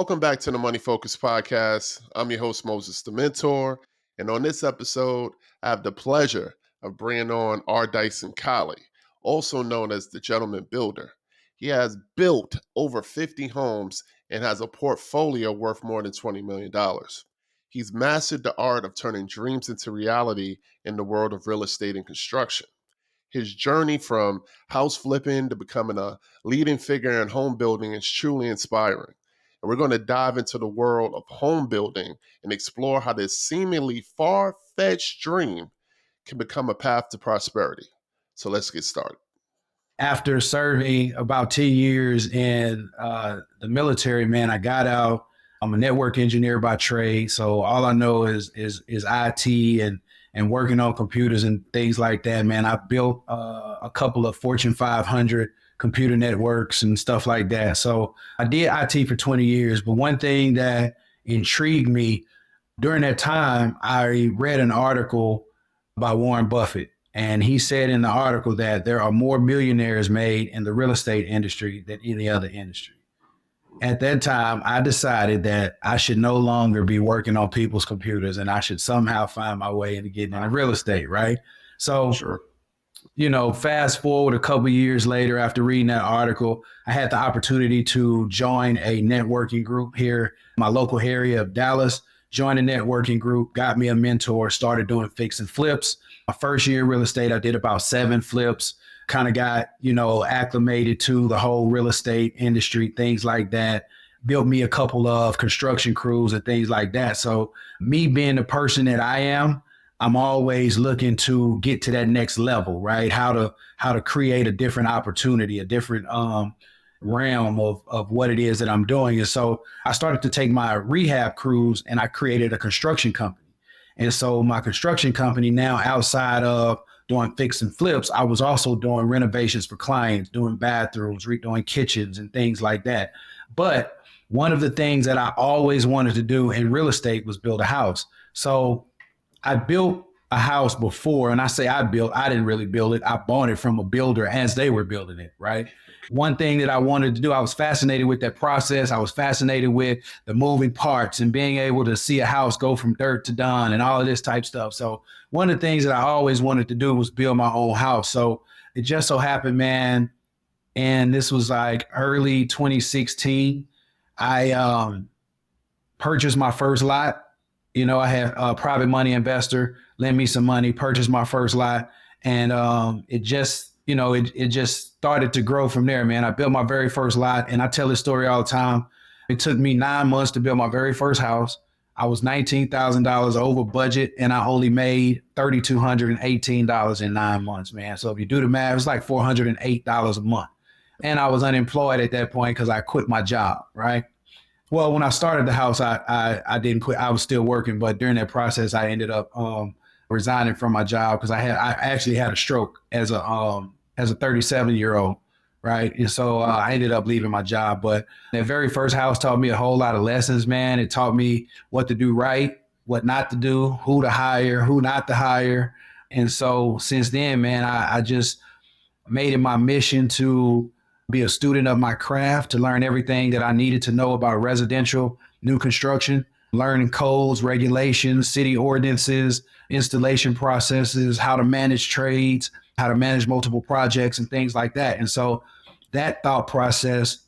Welcome back to the Money Focus Podcast. I'm your host, Moses the Mentor. And on this episode, I have the pleasure of bringing on our Dyson Colley, also known as the Gentleman Builder. He has built over 50 homes and has a portfolio worth more than $20 million. He's mastered the art of turning dreams into reality in the world of real estate and construction. His journey from house flipping to becoming a leading figure in home building is truly inspiring. And we're going to dive into the world of home building and explore how this seemingly far-fetched dream can become a path to prosperity. So let's get started. After serving about 10 years in the military, man, I got out. I'm a network engineer by trade. So all I know is IT and working on computers and things like that, man. I built a couple of Fortune 500 computer networks and stuff like that. So I did IT for 20 years. But one thing that intrigued me during that time, I read an article by Warren Buffett. And he said in the article that there are more millionaires made in the real estate industry than any other industry. At that time, I decided that I should no longer be working on people's computers and I should somehow find my way into getting into real estate, right? So, Sure. Fast forward a couple of years later after reading that article, I had the opportunity to join a networking group here in my local area of Dallas. Joined a networking group, got me a mentor, started doing fix and flips. My first year in real estate, I did about 7 flips, kind of got, acclimated to the whole real estate industry, things like that. Built me a couple of construction crews and things like that. So me being the person that I am, I'm always looking to get to that next level, right? How to create a different opportunity, a different realm of what it is that I'm doing. And so I started to take my rehab crews and I created a construction company. And so my construction company now, outside of doing fix and flips, I was also doing renovations for clients, doing bathrooms, redoing kitchens and things like that. But one of the things that I always wanted to do in real estate was build a house. So I built a house before, and I say I didn't really build it. I bought it from a builder as they were building it, right? One thing that I wanted to do, I was fascinated with that process. I was fascinated with the moving parts and being able to see a house go from dirt to done and all of this type stuff. So one of the things that I always wanted to do was build my own house. So it just so happened, man, and this was like early 2016, I purchased my first lot. I had a private money investor lend me some money, purchased my first lot, and it just started to grow from there, man. I built my very first lot, and I tell this story all the time. It took me 9 months to build my very first house. I was $19,000 over budget, and I only made $3,218 in 9 months, man. So if you do the math, it's like $408 a month. And I was unemployed at that point because I quit my job, right? Well, when I started the house, I didn't quit. I was still working, but during that process, I ended up resigning from my job because I actually had a stroke as a 37-year-old, right? And so I ended up leaving my job. But that very first house taught me a whole lot of lessons, man. It taught me what to do right, what not to do, who to hire, who not to hire. And so since then, man, I just made it my mission to be a student of my craft, to learn everything that I needed to know about residential new construction, learning codes, regulations, city ordinances, installation processes, how to manage trades, how to manage multiple projects and things like that. And so that thought process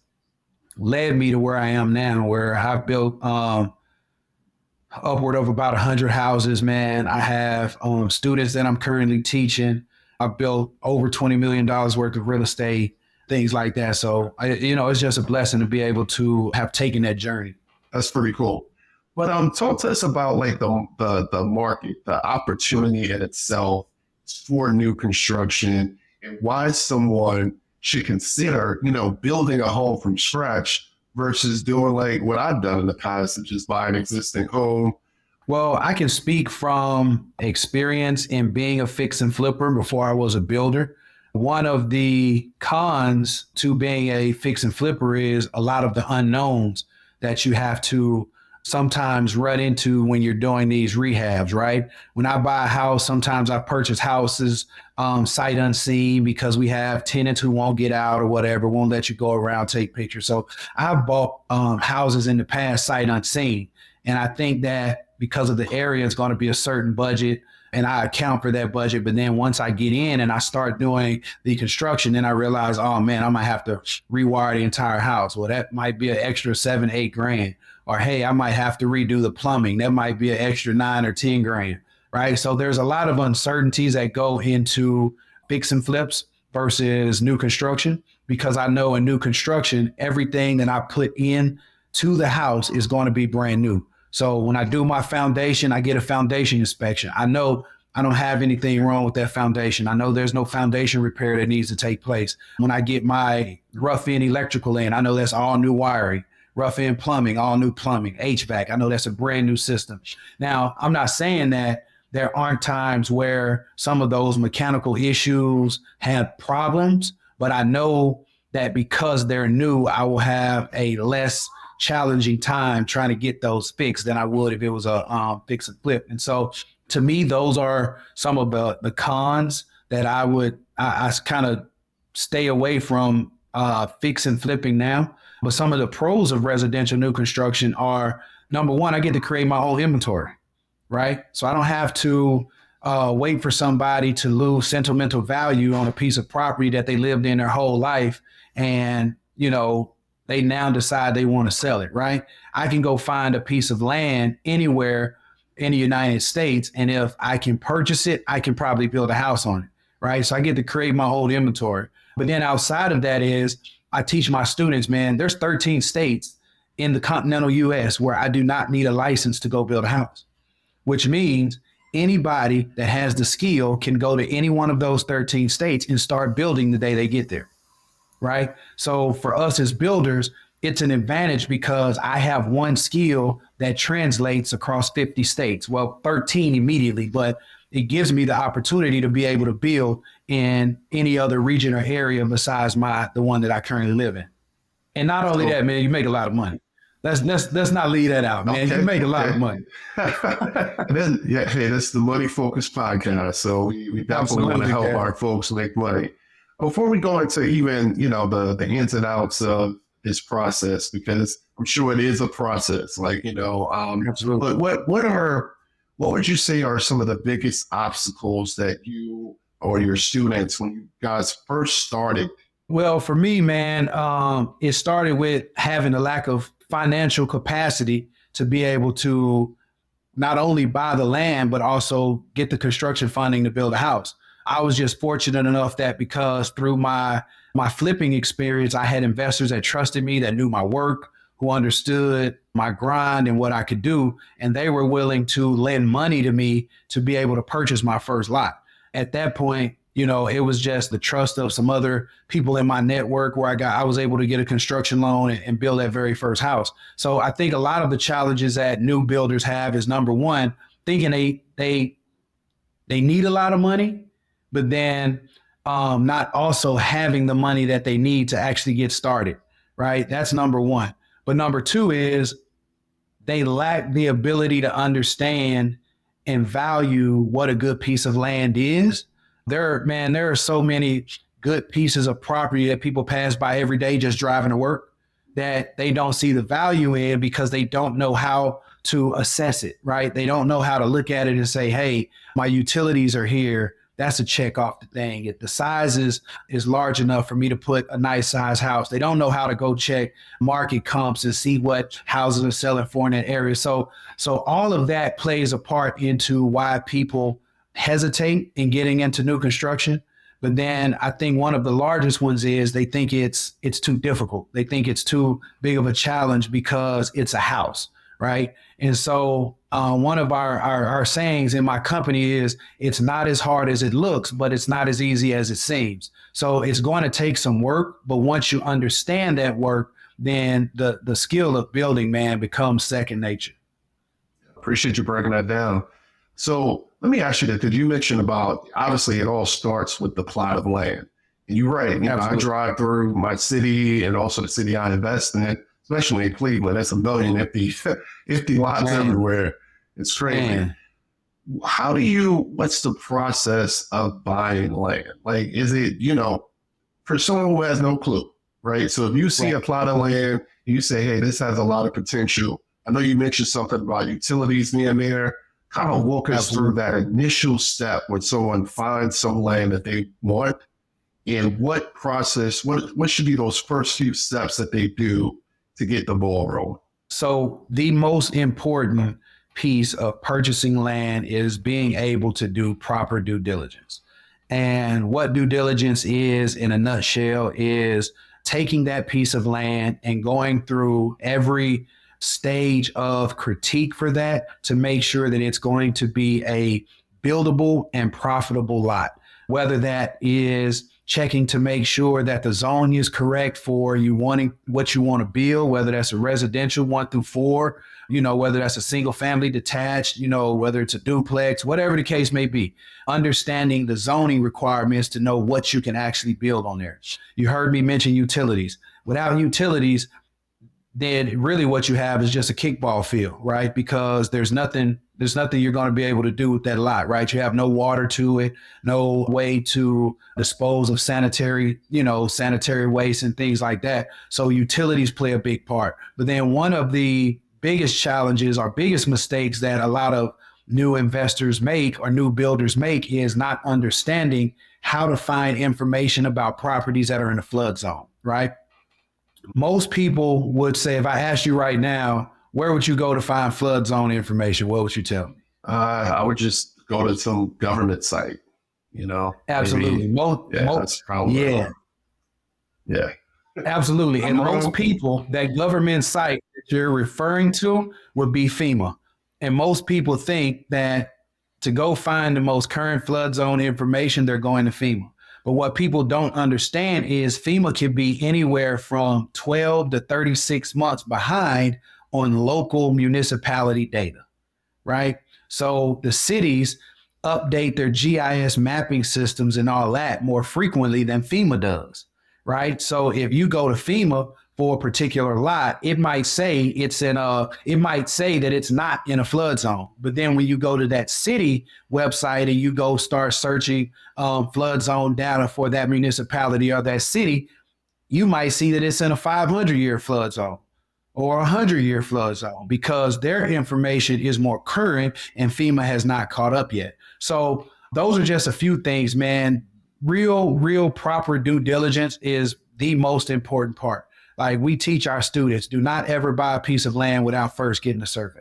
led me to where I am now, where I've built upward of about 100 houses, man. I have students that I'm currently teaching. I've built over $20 million worth of real estate, things like that. So, it's just a blessing to be able to have taken that journey. That's pretty cool. But talk to us about like the market, the opportunity in itself for new construction, and why someone should consider, building a home from scratch versus doing like what I've done in the past and just buy an existing home. Well, I can speak from experience in being a fix and flipper before I was a builder. One of the cons to being a fix and flipper is a lot of the unknowns that you have to sometimes run into when you're doing these rehabs, right? When I buy a house, sometimes I purchase houses sight unseen because we have tenants who won't get out or whatever, won't let you go around, take pictures. So I've bought houses in the past sight unseen. And I think that because of the area, it's going to be a certain budget and I account for that budget. But then once I get in and I start doing the construction, then I realize, oh man, I might have to rewire the entire house. Well, that might be an extra 7-8 grand. Or hey, I might have to redo the plumbing. That might be an extra 9 or 10 grand, right? So there's a lot of uncertainties that go into fix and flips versus new construction, because I know in new construction, everything that I put in to the house is going to be brand new. So when I do my foundation, I get a foundation inspection. I know I don't have anything wrong with that foundation. I know there's no foundation repair that needs to take place. When I get my rough end electrical in, I know that's all new wiring. Rough end plumbing, all new plumbing, HVAC. I know that's a brand new system. Now, I'm not saying that there aren't times where some of those mechanical issues have problems, but I know that because they're new, I will have a less challenging time trying to get those fixed than I would if it was a fix and flip. And so to me, those are some of the cons that I kind of stay away from fix and flipping now. But some of the pros of residential new construction are, number one, I get to create my own inventory, right? So I don't have to wait for somebody to lose sentimental value on a piece of property that they lived in their whole life. And, they now decide they want to sell it, right? I can go find a piece of land anywhere in the United States. And if I can purchase it, I can probably build a house on it, right? So I get to create my whole inventory. But then outside of that is I teach my students, man, there's 13 states in the continental US where I do not need a license to go build a house, which means anybody that has the skill can go to any one of those 13 states and start building the day they get there. Right. So for us as builders, it's an advantage because I have one skill that translates across 50 states. Well, 13 immediately, but it gives me the opportunity to be able to build in any other region or area besides the one that I currently live in. And not only that, man, you make a lot of money. Let's not leave that out, man. Okay, you make a lot of money. Hey, that's the Money Focused podcast. So we definitely want to help our folks make money. Before we go into even, the ins and outs of this process, because I'm sure it is a process, absolutely. But what would you say are some of the biggest obstacles that you or your students, when you guys first started? Well, for me, man, it started with having a lack of financial capacity to be able to not only buy the land, but also get the construction funding to build a house. I was just fortunate enough that because through my flipping experience, I had investors that trusted me, that knew my work, who understood my grind and what I could do. And they were willing to lend money to me to be able to purchase my first lot. At that point, it was just the trust of some other people in my network where I was able to get a construction loan and build that very first house. So I think a lot of the challenges that new builders have is, number one, thinking they need a lot of money, but then not also having the money that they need to actually get started, right? That's number one. But number two is they lack the ability to understand and value what a good piece of land is. There are so many good pieces of property that people pass by every day just driving to work that they don't see the value in because they don't know how to assess it, right? They don't know how to look at it and say, hey, my utilities are here. That's a check off the thing. If the size is large enough for me to put a nice size house, they don't know how to go check market comps and see what houses are selling for in that area. So all of that plays a part into why people hesitate in getting into new construction. But then I think one of the largest ones is they think it's too difficult. They think it's too big of a challenge because it's a house, right? And so one of our sayings in my company is, it's not as hard as it looks, but it's not as easy as it seems. So it's going to take some work, but once you understand that work, then the skill of building, man, becomes second nature. Appreciate you breaking that down. So let me ask you that, because you mentioned about, obviously it all starts with the plot of land. And you're right. I drive through my city and also the city I invest in. especially in Cleveland. That's a million empty lots everywhere. It's crazy. Man. What's the process of buying land? Like, is it, for someone who has no clue, right? So if you see a plot of land, you say, hey, this has a lot of potential. I know you mentioned something about utilities near there. Kind of walk us through that initial step when someone finds some land that they want, and what process, what should be those first few steps that they do to get the ball rolling? So the most important piece of purchasing land is being able to do proper due diligence. And what due diligence is, in a nutshell, is taking that piece of land and going through every stage of critique for that to make sure that it's going to be a buildable and profitable lot. Whether that is checking to make sure that the zoning is correct for you wanting what you want to build, whether that's a residential 1 through 4, whether that's a single family detached, whether it's a duplex, whatever the case may be, understanding the zoning requirements to know what you can actually build on there. You heard me mention utilities. Without utilities, then really what you have is just a kickball field, right? Because there's nothing you're going to be able to do with that lot, right? You have no water to it, no way to dispose of sanitary waste and things like that. So utilities play a big part. But then one of the biggest challenges or biggest mistakes that a lot of new investors make or new builders make is not understanding how to find information about properties that are in a flood zone, right? Most people would say, if I asked you right now, where would you go to find flood zone information? What would you tell me? I would just go to some government site, Absolutely. That's probably yeah. Absolutely. And most people, that government site that you're referring to would be FEMA. And most people think that to go find the most current flood zone information, they're going to FEMA. But what people don't understand is FEMA can be anywhere from 12 to 36 months behind on local municipality data, right? So the cities update their GIS mapping systems and all that more frequently than FEMA does, right? So if you go to FEMA for a particular lot, it might say that it's not in a flood zone. But then when you go to that city website and you go start searching flood zone data for that municipality or that city, you might see that it's in a 500-year flood zone or a 100-year flood zone because their information is more current and FEMA has not caught up yet. So those are just a few things, man. Real proper due diligence is the most important part. Like we teach our students, do not ever buy a piece of land without first getting a survey,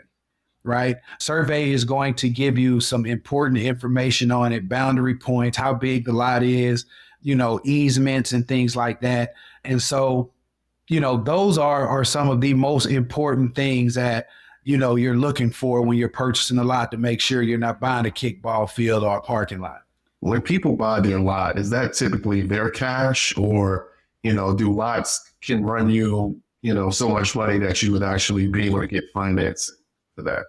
right? Survey is going to give you some important information on it, boundary points, how big the lot is, easements and things like that. And so, those are some of the most important things that, you're looking for when you're purchasing a lot to make sure you're not buying a kickball field or a parking lot. When people buy their lot, is that typically their cash or, do lots can run you, so much money that you would actually be able to get financing for that?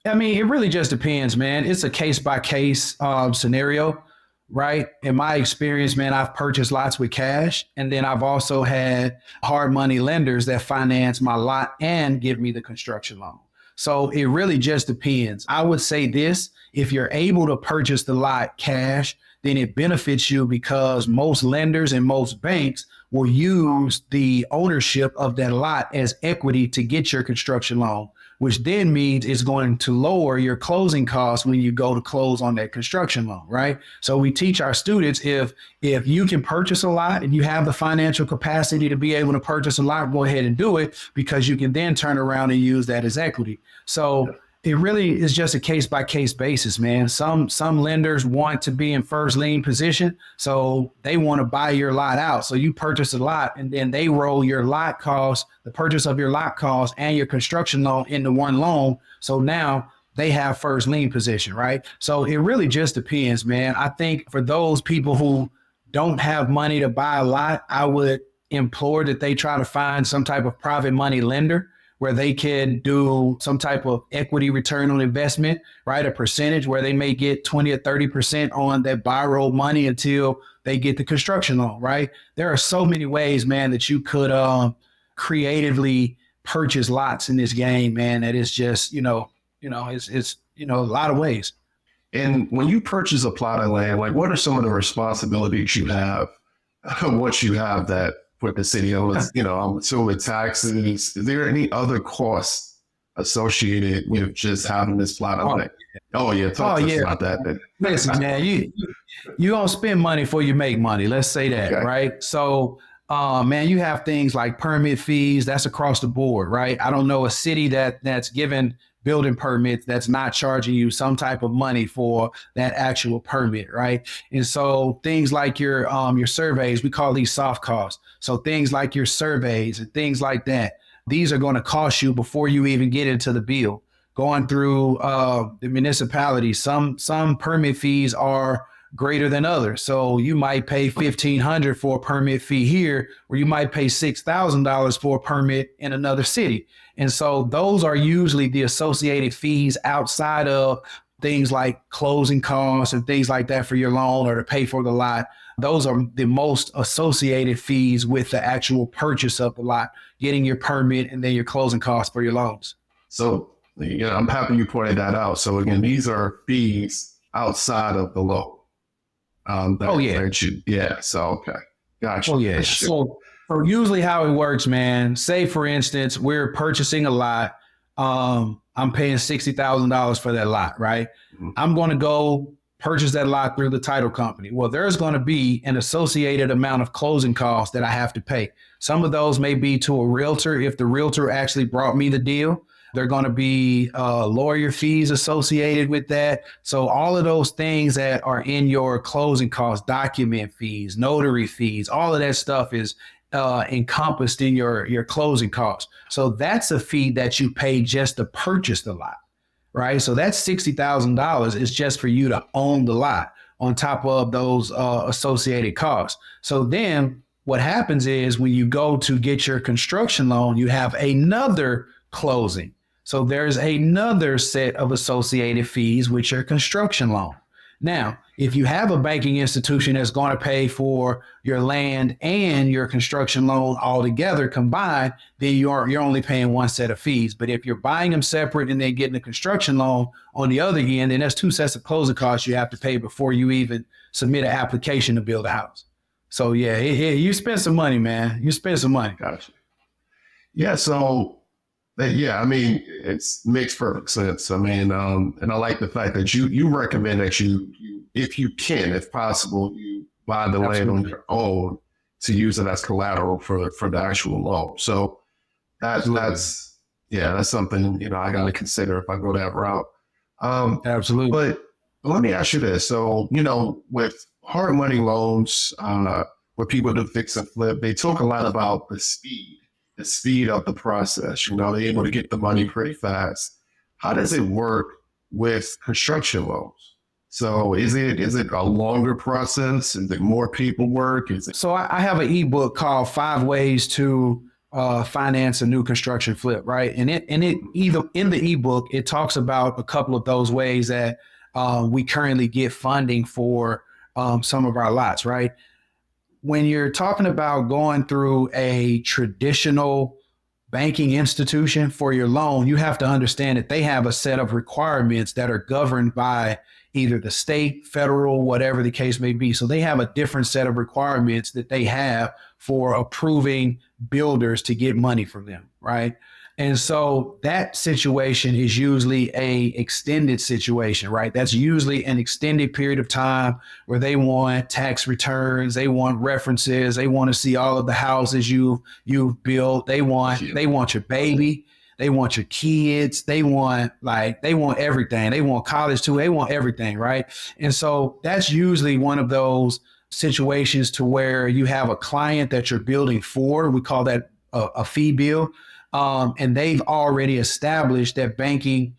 I mean, it really just depends, man. It's a case by case scenario, right? In my experience, man, I've purchased lots with cash, and then I've also had hard money lenders that finance my lot and give me the construction loan. So it really just depends. I would say this, if you're able to purchase the lot cash, then it benefits you because most lenders and most banks will use the ownership of that lot as equity to get your construction loan, which then means it's going to lower your closing costs when you go to close on that construction loan, right? So we teach our students, if you can purchase a lot and you have the financial capacity to be able to purchase a lot, go ahead and do it because you can then turn around and use that as equity. So it really is just a case by case basis, man. Some lenders want to be in first lien position, so they want to buy your lot out. So you purchase a lot and then they roll your lot costs, the purchase of your lot costs and your construction loan into one loan. So now they have first lien position, right? So it really just depends, man. I think for those people who don't have money to buy a lot, I would implore that they try to find some type of private money lender where they can do some type of equity return on investment, right? A percentage where they may get 20 or 30% on that borrowed money until they get the construction loan, right? There are so many ways, man, that you could creatively purchase lots in this game, man, that is just, it's a lot of ways. And when you purchase a plot of land, like what are some of the responsibilities you have? What you have that with the city, I'm assuming taxes. Is there any other costs associated with just having this plot of land? Oh yeah, talk to us about that. Then. Listen, man, you don't spend money before you make money. Let's say that, right? So, man, you have things like permit fees. That's across the board, right? I don't know a city that's given building permits that's not charging you some type of money for that actual permit, right? And so things like your surveys, we call these soft costs. So things like your surveys and things like that, these are going to cost you before you even get into the bill. Going through the municipality, some permit fees are greater than others. So you might pay $1,500 for a permit fee here, or you might pay $6,000 for a permit in another city. And so those are usually the associated fees outside of things like closing costs and things like that for your loan or to pay for the lot. Those are the most associated fees with the actual purchase of the lot, getting your permit and then your closing costs for your loans. So, I'm happy you pointed that out. So again, these are fees outside of the loan. So, okay. Gotcha. Oh, yeah. So usually how it works, man, say, for instance, we're purchasing a lot. I'm paying $60,000 for that lot, right? Mm-hmm. I'm going to go purchase that lot through the title company. Well, there's going to be an associated amount of closing costs that I have to pay. Some of those may be to a realtor. If the realtor actually brought me the deal, there are going to be lawyer fees associated with that. So all of those things that are in your closing costs, document fees, notary fees, all of that stuff is encompassed in your closing costs. So that's a fee that you pay just to purchase the lot, right? So that's $60,000 is just for you to own the lot on top of those associated costs. So then what happens is when you go to get your construction loan, you have another closing. So there's another set of associated fees with your construction loan. Now, if you have a banking institution that's going to pay for your land and your construction loan all together combined, then you're only paying one set of fees. But if you're buying them separate and then getting a construction loan on the other end, then that's two sets of closing costs you have to pay before you even submit an application to build a house. So yeah, you spend some money, man. You spend some money. Gotcha. Yeah. So. Yeah, I mean, it makes perfect sense. I mean, and I like the fact that you recommend that you, if you can, if possible, you buy the land on your own to use it as collateral for the actual loan. So that's something, I got to consider if I go that route. Absolutely. But let me ask you this. So, with hard money loans, where people do fix and flip, they talk a lot about the speed of the process. They're able to get the money pretty fast. How does it work with construction loans? So is it a longer process? Is it more paperwork? So I have an ebook called 5 Ways to Finance a New Construction Flip, right? And either in the ebook, it talks about a couple of those ways that we currently get funding for some of our lots, right? When you're talking about going through a traditional banking institution for your loan, you have to understand that they have a set of requirements that are governed by either the state, federal, whatever the case may be. So they have a different set of requirements that they have for approving builders to get money from them, right? And so that situation is usually a extended situation, right? That's usually an extended period of time where they want tax returns, they want references, they want to see all of the houses you've built, they want your baby, they want your kids, they want everything. They want college too, they want everything, right? And so that's usually one of those situations to where you have a client that you're building for. We call that a fee bill. And they've already established that banking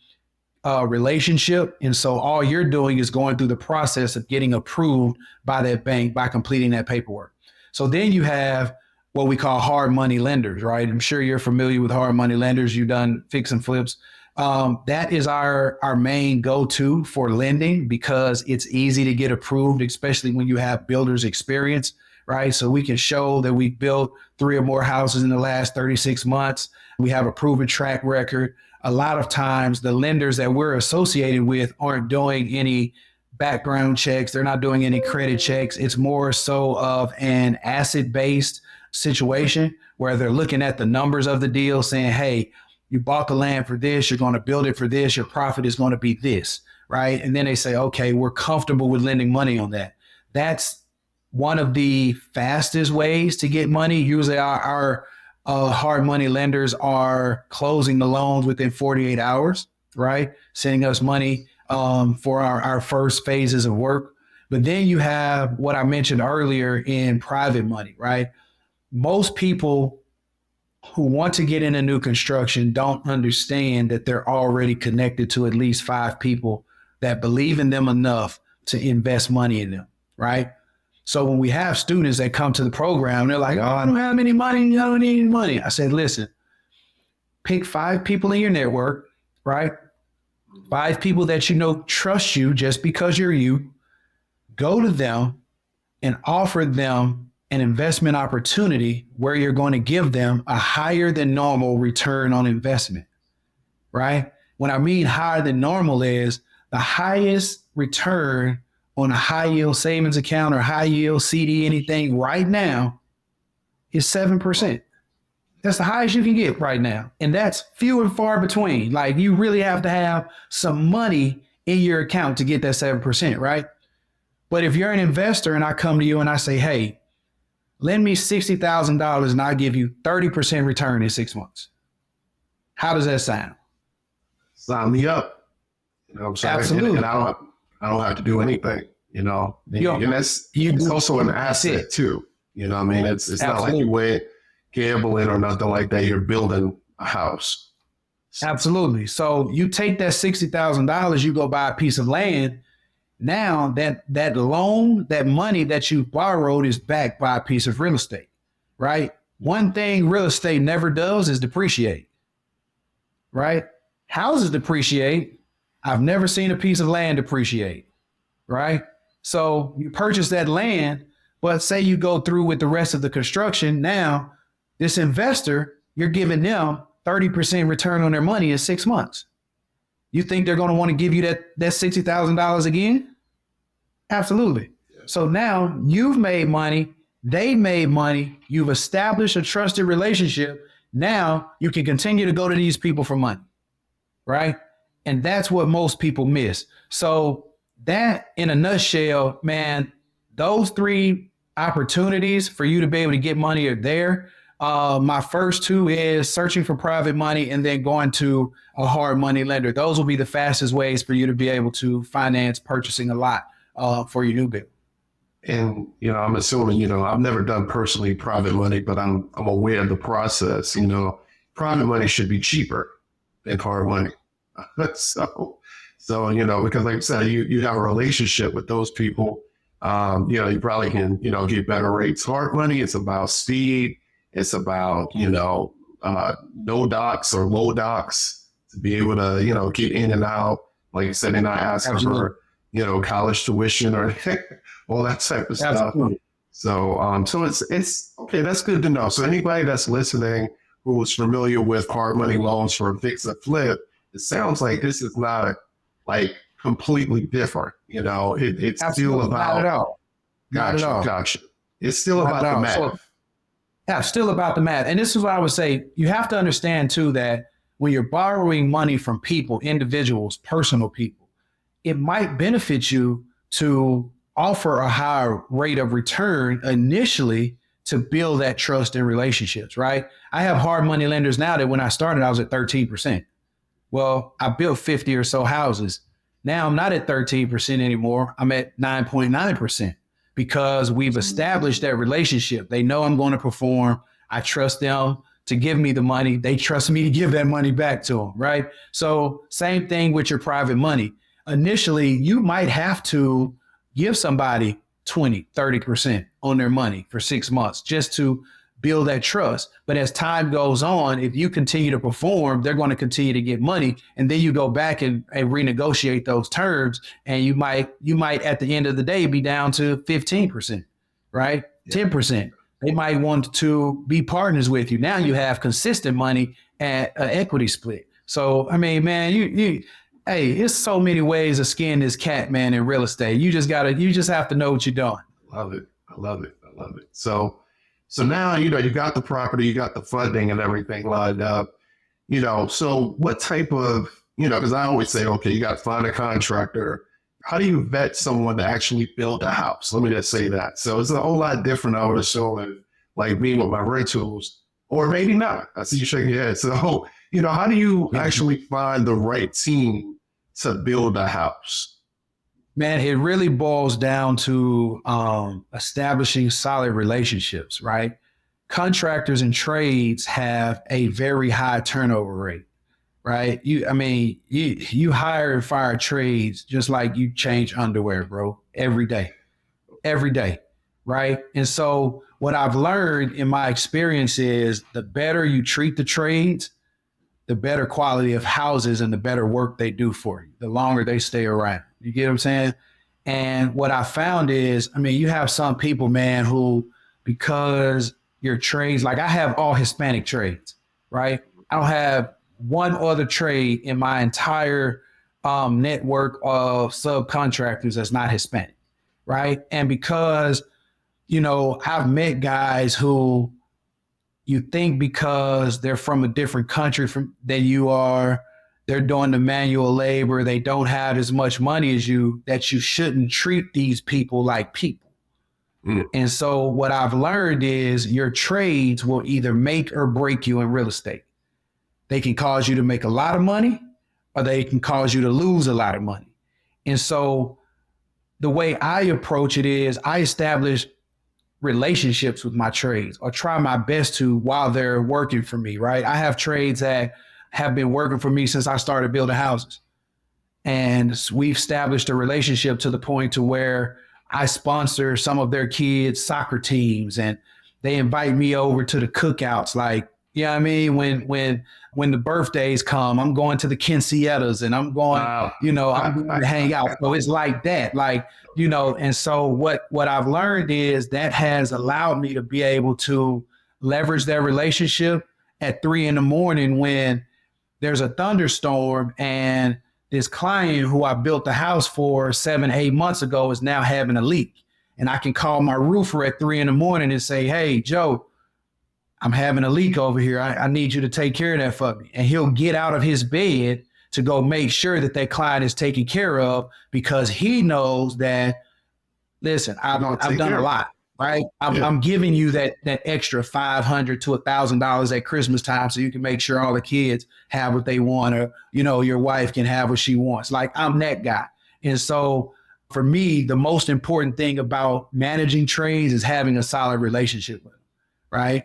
relationship. And so all you're doing is going through the process of getting approved by that bank by completing that paperwork. So then you have what we call hard money lenders, right? I'm sure you're familiar with hard money lenders. You've done fix and flips. That is our main go-to for lending because it's easy to get approved, especially when you have builders experience, right? So we can show that we built 3 or more houses in the last 36 months. We have a proven track record. A lot of times the lenders that we're associated with aren't doing any background checks. They're not doing any credit checks. It's more so of an asset-based situation where they're looking at the numbers of the deal saying, hey, you bought the land for this, you're going to build it for this, your profit is going to be this, right? And then they say, okay, we're comfortable with lending money on that. That's one of the fastest ways to get money. Usually our hard money lenders are closing the loans within 48 hours, right? Sending us money for our first phases of work. But then you have what I mentioned earlier in private money, right? Most people who want to get into new construction don't understand that they're already connected to at least 5 people that believe in them enough to invest money in them, right? So when we have students that come to the program, they're like, oh, I don't have any money. I don't need any money. I said, listen, pick 5 people in your network, right? 5 people that you know trust you just because you're you. Go to them and offer them an investment opportunity where you're going to give them a higher than normal return on investment, right? When I mean higher than normal is the highest return on a high yield savings account or high yield CD, anything right now is 7%. That's the highest you can get right now. And that's few and far between. Like you really have to have some money in your account to get that 7%, right? But if you're an investor and I come to you and I say, hey, lend me $60,000 and I'll give you 30% return in 6 months. How does that sound? Sign me up. You know what I'm saying? Absolutely. And I don't have to do anything, you know. And it's also an asset too. You know what I mean? It's not like you went gambling or nothing like that. You're building a house. Absolutely. So you take that $60,000, you go buy a piece of land. Now that loan, that money that you borrowed is backed by a piece of real estate, right? One thing real estate never does is depreciate, right? Houses depreciate. I've never seen a piece of land depreciate, right? So you purchase that land, but say you go through with the rest of the construction. Now, this investor, you're giving them 30% return on their money in 6 months. You think they're going to want to give you that $60,000 again? Absolutely. Yeah. So now you've made money. They made money. You've established a trusted relationship. Now you can continue to go to these people for money, right? And that's what most people miss. So that in a nutshell, man, those 3 opportunities for you to be able to get money are there. My first 2 is searching for private money and then going to a hard money lender. Those will be the fastest ways for you to be able to finance purchasing a lot for your new build. And, you know, I'm assuming, you know, I've never done personally private money, but I'm aware of the process. You know, private money should be cheaper than hard money. So, you know, because like I said, you have a relationship with those people. You know, you probably can, you know, get better rates. Hard money, it's about speed. It's about, you know, no docs or low docs to be able to, you know, get in and out. Like you said, they're not asking for, you know, college tuition or all that type of stuff. So, so it's okay. That's good to know. So anybody that's listening who is familiar with hard money loans for a fix and flip, it sounds like this is not like completely different. You know, it's still about. Not at all. Gotcha. It's still about the math. So, yeah, still about the math. And this is what I would say. You have to understand, too, that when you're borrowing money from people, individuals, personal people, it might benefit you to offer a higher rate of return initially to build that trust and relationships, right? I have hard money lenders now that when I started, I was at 13%. Well, I built 50 or so houses. Now I'm not at 13% anymore. I'm at 9.9%. Because we've established that relationship. They know I'm going to perform. I trust them to give me the money. They trust me to give that money back to them, right? So same thing with your private money. Initially, you might have to give somebody 20, 30% on their money for 6 months just to build that trust. But as time goes on, if you continue to perform, they're going to continue to get money. And then you go back and renegotiate those terms. And you might at the end of the day be down to 15%. right? Yeah. 10%. They might want to be partners with you. Now you have consistent money at an equity split. So, I mean, man, hey, it's so many ways to skin this cat, man, in real estate. You just have to know what you're doing. Love it. I love it. I love it. So now, you got the property, you got the funding and everything lined up, so what type of, because I always say, okay, you got to find a contractor. How do you vet someone to actually build a house? Let me just say that. So it's a whole lot different, I would assume, like me with my rentals, or maybe not. I see you shaking your head. So, how do you actually find the right team to build a house? Man, it really boils down to establishing solid relationships, right? Contractors and trades have a very high turnover rate, right? You hire and fire trades just like you change underwear, bro, every day, right? And so what I've learned in my experience is the better you treat the trades, the better quality of houses and the better work they do for you, the longer they stay around. You get what I'm saying? And what I found is, you have some people, man, who, because your trades, like I have all Hispanic trades, right? I don't have one other trade in my entire network of subcontractors that's not Hispanic, right? And because, I've met guys who you think because they're from a different country than you are, they're doing the manual labor, they don't have as much money as you, that you shouldn't treat these people like people. Mm. And so what I've learned is your trades will either make or break you in real estate. They can cause you to make a lot of money, or they can cause you to lose a lot of money. And so the way I approach it is I establish relationships with my trades, or try my best to, while they're working for me, right? I have trades that have been working for me since I started building houses. And we've established a relationship to the point to where I sponsor some of their kids' soccer teams, and they invite me over to the cookouts. Like, when the birthdays come, I'm going to the quinceañeras, and I'm going, I'm going to hang out. So it's like that, and so what I've learned is that has allowed me to be able to leverage that relationship at 3 a.m. when there's a thunderstorm, and this client who I built the house for 7-8 months ago is now having a leak. And I can call my roofer at 3 a.m. and say, hey, Joe, I'm having a leak over here. I need you to take care of that for me. And he'll get out of his bed to go make sure that client is taken care of, because he knows that, listen, I've done a lot, right? I'm giving you that extra $500 to $1,000 at Christmas time so you can make sure all the kids have what they want, or, your wife can have what she wants. Like, I'm that guy. And so for me, the most important thing about managing trades is having a solid relationship with them, right?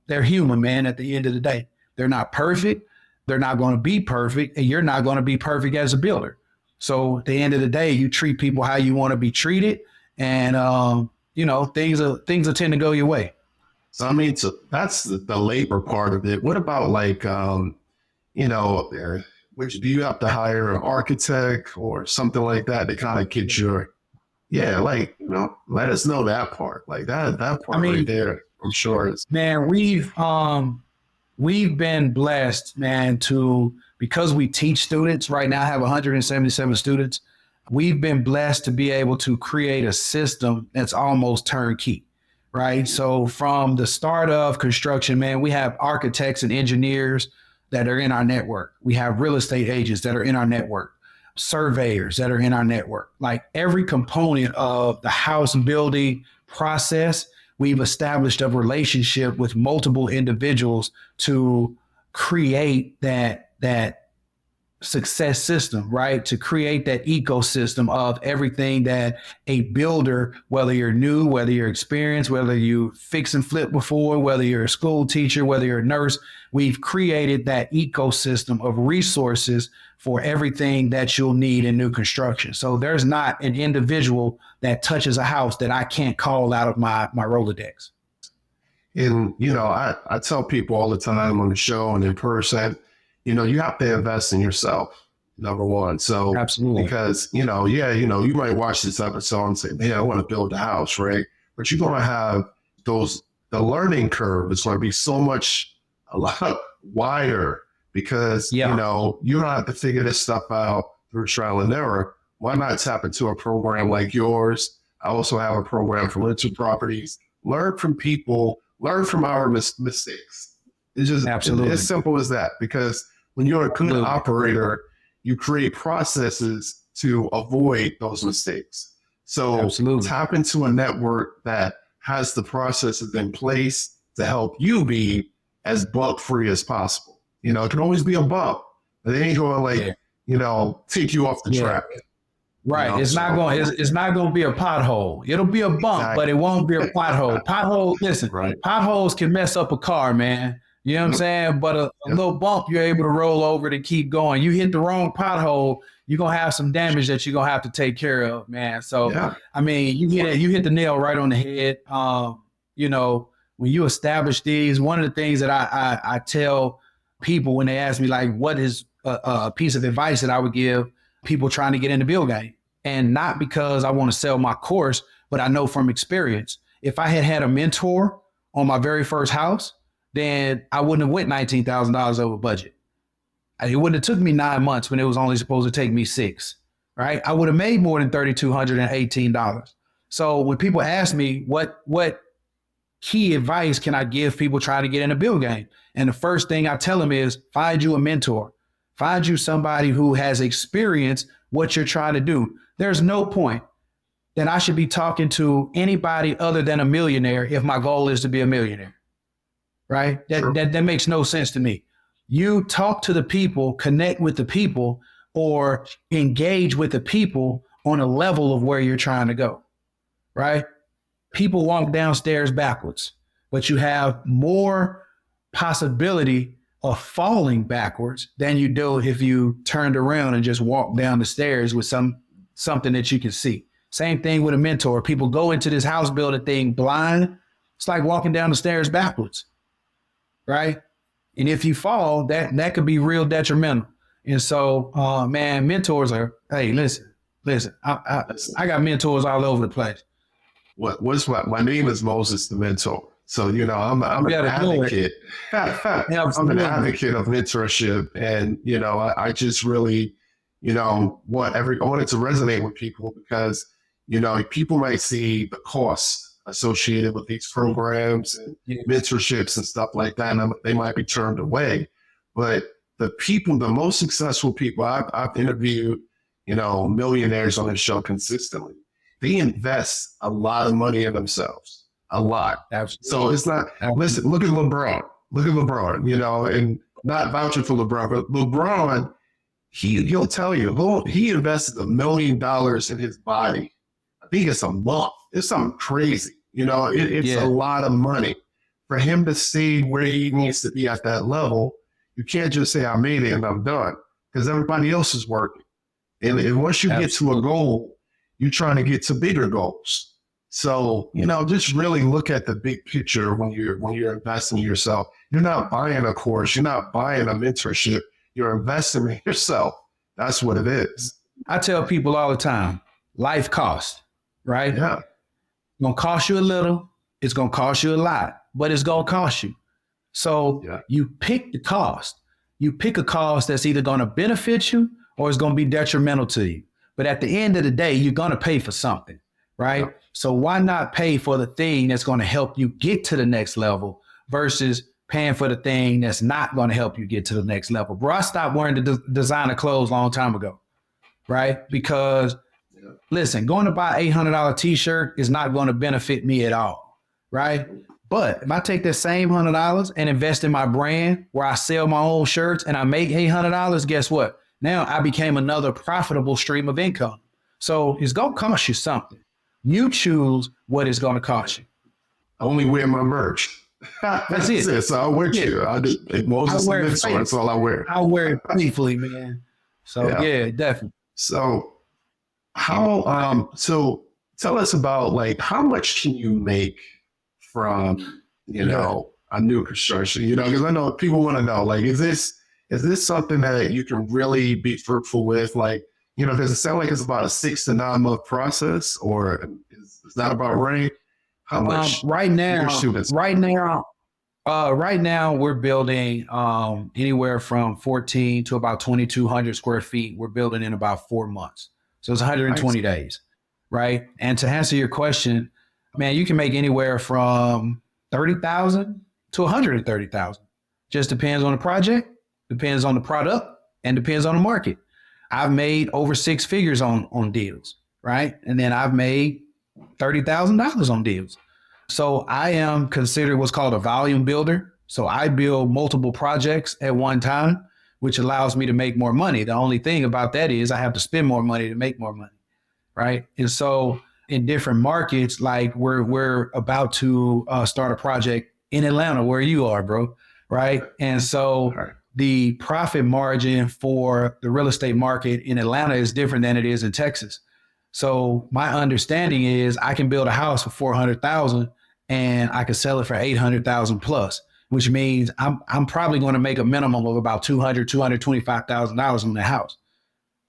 They're human, man, at the end of the day. They're not perfect. They're not going to be perfect, and you're not going to be perfect as a builder. So at the end of the day, you treat people how you want to be treated, and things will tend to go your way. So that's the labor part of it. What about do you have to hire an architect or something like that to kind of get your, let us know that part, like that part right there. I'm sure it's, man, we've been blessed, man, because we teach students right now. I have 177 students. We've been blessed to be able to create a system that's almost turnkey, right? So from the start of construction, man, we have architects and engineers that are in our network. We have real estate agents that are in our network, surveyors that are in our network. Like, every component of the house building process, we've established a relationship with multiple individuals to create that success system, right? To create that ecosystem of everything that a builder, whether you're new, whether you're experienced, whether you fix and flip before, whether you're a school teacher, whether you're a nurse, we've created that ecosystem of resources for everything that you'll need in new construction. So there's not an individual that touches a house that I can't call out of my Rolodex. And, I tell people all the time on the show and in person, you have to invest in yourself, number one. So, absolutely, because, you might watch this episode and say, man, I want to build a house, right? but you're going to have the learning curve is going to be a lot wider because, you know, you don't have to figure this stuff out through trial and error. Why not tap into a program like yours? I also have a program for rental properties. Learn from people, learn from our mistakes. It's just absolutely as simple as that, because when you're a good operator, you create processes to avoid those mistakes. So tap into a network that has the processes in place to help you be as bump free as possible. You know, it can always be a bump, but they ain't going to you know, take you off the track. Right. You know, it's not going to be a pothole. It'll be a bump, but it won't be a pothole. Listen, potholes can mess up a car, man. You know what I'm saying? But a little bump, you're able to roll over to keep going. You hit the wrong pothole, you're going to have some damage that you're going to have to take care of, man. So, I mean, you hit the nail right on the head. You know, when you establish these, one of the things that I tell people when they ask me, like, what is a piece of advice that I would give people trying to get in the bill game? And not because I want to sell my course, but I know from experience, if I had a mentor on my very first house, then I wouldn't have went $19,000 over budget. It wouldn't have took me 9 months when it was only supposed to take me 6, right? I would have made more than $3,218. So when people ask me what key advice can I give people trying to get in a bill game? And the first thing I tell them is find you a mentor. Find you somebody who has experienced what you're trying to do. There's no point that I should be talking to anybody other than a millionaire if my goal is to be a millionaire. Right? That makes no sense to me. You talk to the people, connect with the people, or engage with the people on a level of where you're trying to go. Right? People walk downstairs backwards, but you have more possibility of falling backwards than you do if you turned around and just walked down the stairs with something that you can see. Same thing with a mentor. People go into this house building thing blind. It's like walking down the stairs backwards. Right? And if you fall, that could be real detrimental. And so, man, mentors are, hey, listen, I got mentors all over the place. My name is Moses the Mentor. So, you know, I'm an advocate. I'm an advocate of mentorship. And, you know, I just really, you know, I want it to resonate with people because, you know, people might see the costs associated with these programs and mentorships and stuff like that. And they might be turned away. But the most successful people I've interviewed, you know, millionaires on this show consistently, they invest a lot of money in themselves, a lot. Absolutely. So it's not, listen, look at LeBron, you know, and not vouching for LeBron, but LeBron, he'll tell you, he invested $1 million in his body. I think it's a month. It's something crazy. You know, it's a lot of money. For him to stay where he needs to be at that level, you can't just say, I made it and I'm done, because everybody else is working. And once you get to a goal, you're trying to get to bigger goals. So, you know, just really look at the big picture when you're investing in yourself. You're not buying a course. You're not buying a mentorship. You're investing in yourself. That's what it is. I tell people all the time, life costs, right? Yeah. It's going to cost you a little. It's going to cost you a lot, but it's going to cost you. So you pick the cost. You pick a cost that's either going to benefit you or it's going to be detrimental to you. But at the end of the day, you're going to pay for something, right? Yeah. So why not pay for the thing that's going to help you get to the next level versus paying for the thing that's not going to help you get to the next level? Bro, I stopped wearing the designer clothes a long time ago, right? Because listen, going to buy $800 t-shirt is not going to benefit me at all, right? But if I take that same $100 and invest in my brand where I sell my own shirts and I make $800, guess what? Now I became another profitable stream of income. So it's going to cost you something. You choose what it's going to cost you. I only wear my merch. That's it. So I'll wear you. That's all I wear. I wear it faithfully, man. So yeah, definitely. So so tell us about, like, how much can you make from, you know, a new construction, you know, because I know people want to know, like, is this something that you can really be fruitful with? Like, you know, does it sound like it's about a 6 to 9 month process, or is that about right? How much? Right Your now, students. right now we're building anywhere from 14 to about 2,200 square feet. We're building in about 4 months. So it's 120 days, right? And to answer your question, man, you can make anywhere from 30,000 to 130,000. Just depends on the project, depends on the product, and depends on the market. I've made over six figures on deals, right? And then I've made $30,000 on deals. So I am considered what's called a volume builder. So I build multiple projects at one time, which allows me to make more money. The only thing about that is I have to spend more money to make more money, right? And so in different markets, like we're about to start a project in Atlanta where you are, bro, right? And so the profit margin for the real estate market in Atlanta is different than it is in Texas. So my understanding is I can build a house for 400,000 and I can sell it for 800,000 plus, which means I'm probably going to make a minimum of about $225,000 on the house.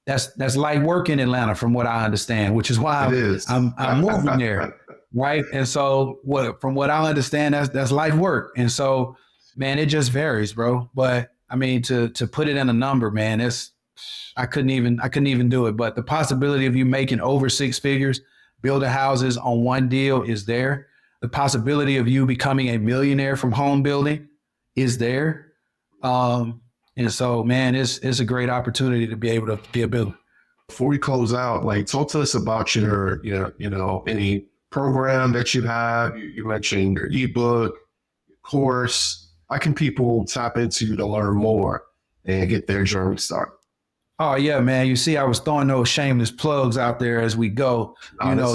That's light work in Atlanta, from what I understand, which is why I'm moving there, right? And so from what I understand, that's light work. And so, man, it just varies, bro. But I mean, to put it in a number, man, I couldn't even do it. But the possibility of you making over six figures, building houses on one deal is there. The possibility of you becoming a millionaire from home building is there. And so, man, it's a great opportunity to be able to be a builder. Before we close out, like, talk to us about your, any program that you have. You mentioned your ebook, your course. How can people tap into you to learn more and get their journey started? Oh yeah, man. You see, I was throwing those shameless plugs out there as we go,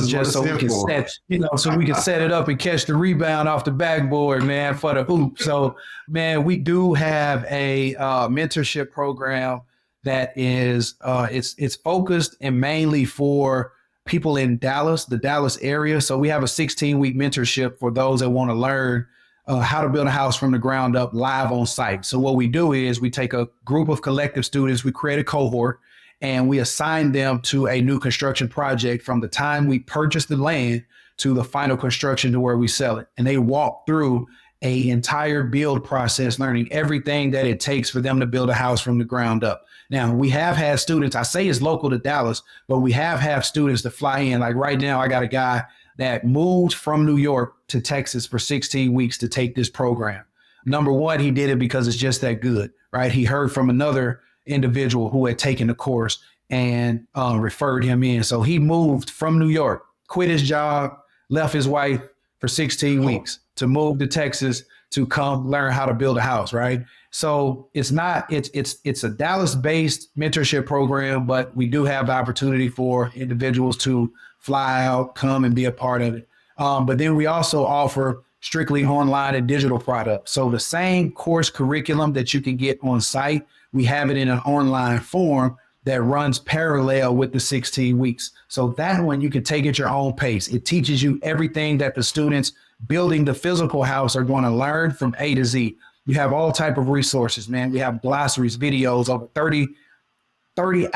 just so we can set it up and catch the rebound off the backboard, man, for the hoop. So, man, we do have a mentorship program that is it's focused and mainly for people in Dallas, the Dallas area. So we have a 16-week mentorship for those that want to learn how to build a house from the ground up live on site. So what we do is we take a group of collective students, we create a cohort, and we assign them to a new construction project from the time we purchase the land to the final construction to where we sell it. And they walk through an entire build process, learning everything that it takes for them to build a house from the ground up. Now, we have had students, I say it's local to Dallas, but we have had students that fly in. Like right now, I got a guy that moved from New York to Texas for 16 weeks to take this program. Number one, he did it because it's just that good, right? He heard from another individual who had taken the course and referred him in. So he moved from New York, quit his job, left his wife for 16 weeks to move to Texas to come learn how to build a house, right? So it's a Dallas-based mentorship program, but we do have the opportunity for individuals to fly out, come and be a part of it. But then we also offer strictly online and digital products. So the same course curriculum that you can get on site, we have it in an online form that runs parallel with the 16 weeks. So that one you can take at your own pace. It teaches you everything that the students building the physical house are going to learn from A to Z. You have all type of resources, man. We have glossaries, videos, over 30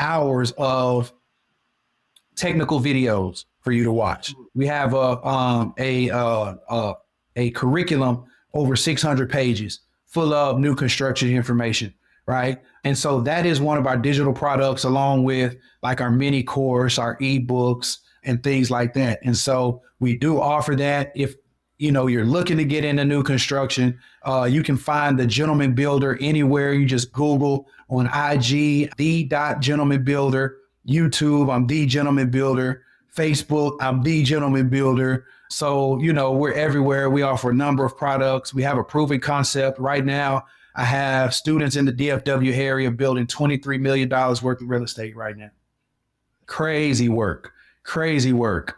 hours of technical videos for you to watch. We have a curriculum over 600 pages full of new construction information, right? And so that is one of our digital products, along with like our mini course, our ebooks, and things like that. And so we do offer that. If you're looking to get into new construction, you can find the Gentleman Builder anywhere. You just Google on IG, the.Gentleman Builder, YouTube, I'm the Gentleman Builder, Facebook, I'm the Gentleman Builder. So, we're everywhere. We offer a number of products. We have a proven concept. Right now, I have students in the DFW area building $23 million worth of real estate right now. Crazy work.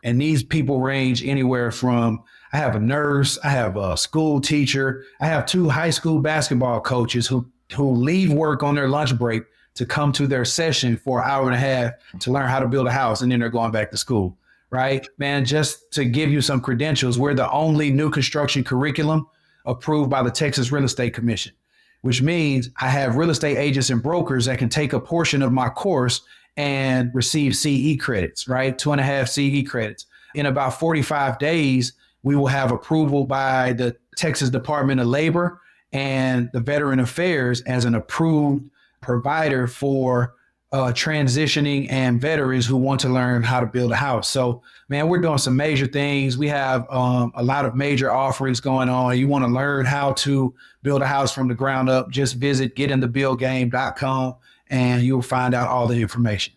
And these people range anywhere from, I have a nurse, I have a school teacher, I have 2 high school basketball coaches who leave work on their lunch break to come to their session for an hour and a half to learn how to build a house, and then they're going back to school, right? Man, just to give you some credentials, we're the only new construction curriculum approved by the Texas Real Estate Commission, which means I have real estate agents and brokers that can take a portion of my course and receive CE credits, right? 2.5 CE credits. In about 45 days, we will have approval by the Texas Department of Labor and the Veteran Affairs as an approved provider for transitioning and veterans who want to learn how to build a house. So, man, we're doing some major things. We have a lot of major offerings going on. You want to learn how to build a house from the ground up, just visit getinthebuildgame.com and you'll find out all the information.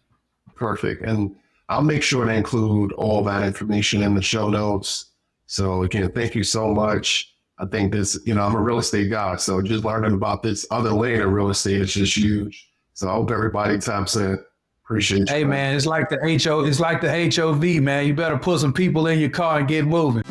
Perfect. And I'll make sure to include all that information in the show notes. So again, thank you so much. I think this, I'm a real estate guy, so just learning about this other layer of real estate is just huge. So I hope everybody taps in. Appreciate you. Hey man, it's like the HOV, man. You better put some people in your car and get moving.